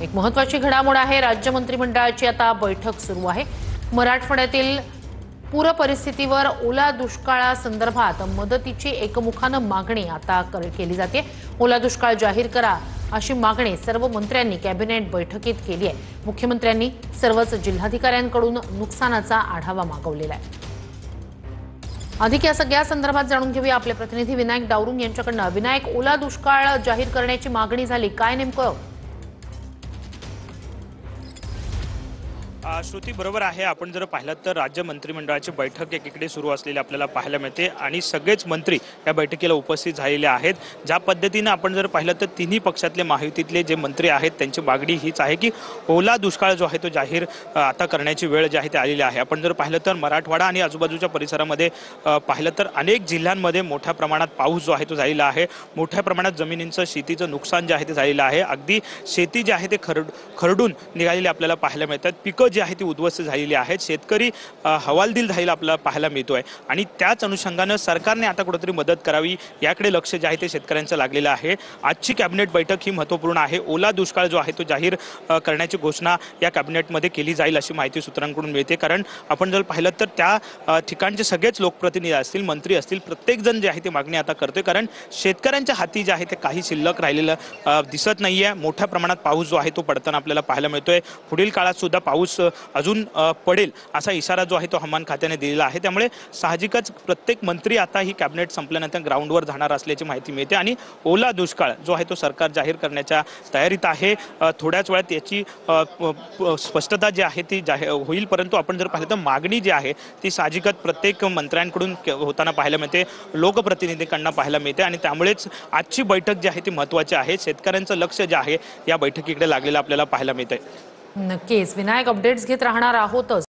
एक महत्त्वाची घडामोड आहे। राज्य मंत्रिमंडळाची आता बैठक सुरू आहे। मराठवाड्यातील पूर परिस्थितीवर ओला दुष्काळासंदर्भात मदतीची एकमुखानं मागणी आता केली जाते। ओला दुष्काळ जाहीर करा अशी मागणी सर्व मंत्र्यांनी कॅबिनेट बैठकीत केली आहे। मुख्यमंत्र्यांनी सर्वच जिल्हाधिकाऱ्यांकडून नुकसानाचा आढावा मागवलेला आहे। अधिक या सगळ्या संदर्भात जाणून घेऊया आपले प्रतिनिधी विनायक डावरुंग यांच्याकडून। विनायक, ओला दुष्काळ जाहीर करण्याची मागणी झाली, काय नेमकं? श्रुती बरोबर आहे। आपण जर पाहिलं तर राज्य मंत्रिमंडळाची बैठक एकीकडे सुरू असलेली आपल्याला पाहायला मिळते आणि सगळेच मंत्री या बैठकीला उपस्थित झालेले आहेत। ज्या पद्धतीने आपण जर पाहिलं तर तिन्ही पक्षातले महायुतीतले जे मंत्री आहेत त्यांची मागणी हीच आहे की ओला दुष्काळ जो आहे तो जाहीर आता करण्याची वेळ जी आहे ती आलेली आहे। आपण जर पाहिलं तर मराठवाडा आणि आजूबाजूच्या परिसरामध्ये पाहिलं तर अनेक जिल्ह्यांमध्ये मोठ्या प्रमाणात पाऊस जो आहे तो झालेला आहे। मोठ्या प्रमाणात जमिनींचं शेतीचं नुकसान जे आहे ते झालेलं आहे। अगदी शेती जे आहे ते खरडून निघालेली आपल्याला पाहायला मिळतात। पिकं जी आहे ती उद्ध्वस्त झालेली आहेत। शेतकरी हवालदिल झालेला आपल्याला पाहायला मिळतोय आणि त्याच अनुषंगाने सरकारने आता कुठेतरी मदत करावी याकडे लक्ष जे आहे ते शेतकऱ्यांचं लागलेलं आहे। आजची कॅबिनेट बैठक ही महत्त्वपूर्ण आहे। ओला दुष्काळ जो आहे तो जाहीर करण्याची घोषणा या कॅबिनेटमध्ये केली जाईल अशी माहिती सूत्रांकडून मिळते। कारण आपण जर पाहिलं तर त्या ठिकाणचे सगळेच लोकप्रतिनिधी असतील, मंत्री असतील, प्रत्येक जण जे आहे ते मागणी आता करतोय। कारण शेतकऱ्यांच्या हाती जे आहे ते काही शिल्लक राहिलेलं दिसत नाहीये। मोठ्या प्रमाणात पाऊस जो आहे तो पडताना आपल्याला पाहायला मिळतोय। पुढील काळात सुद्धा पाऊस अजून पडेल असा इशारा जो आहे तो हवामान खात्याने दिलेला आहे। त्यामुळे साहजिकच प्रत्येक मंत्री आता ही कॅबिनेट संपल्यानंतर ग्राउंडवर जाणार असल्याची माहिती मिळते आणि ओला दुष्काळ जो आहे तो सरकार जाहीर करण्याच्या तयारीत आहे। थोड्याच वेळात याची स्पष्टता जी आहे ती होईल। परंतु आपण जर पाहिलं तर मागणी जी आहे ती साहजिकच प्रत्येक मंत्र्यांकडून होताना पाहायला मिळते, लोकप्रतिनिधींकडून पाहायला मिळते आणि त्यामुळेच आजची बैठक जी आहे ती महत्त्वाची आहे। शेतकऱ्यांचं लक्ष जे आहे या बैठकीकडे लागलेलं आपल्याला पाहायला मिळतंय। नक्कीच विनायक, अपडेट्स घेत राहणार आहोतच।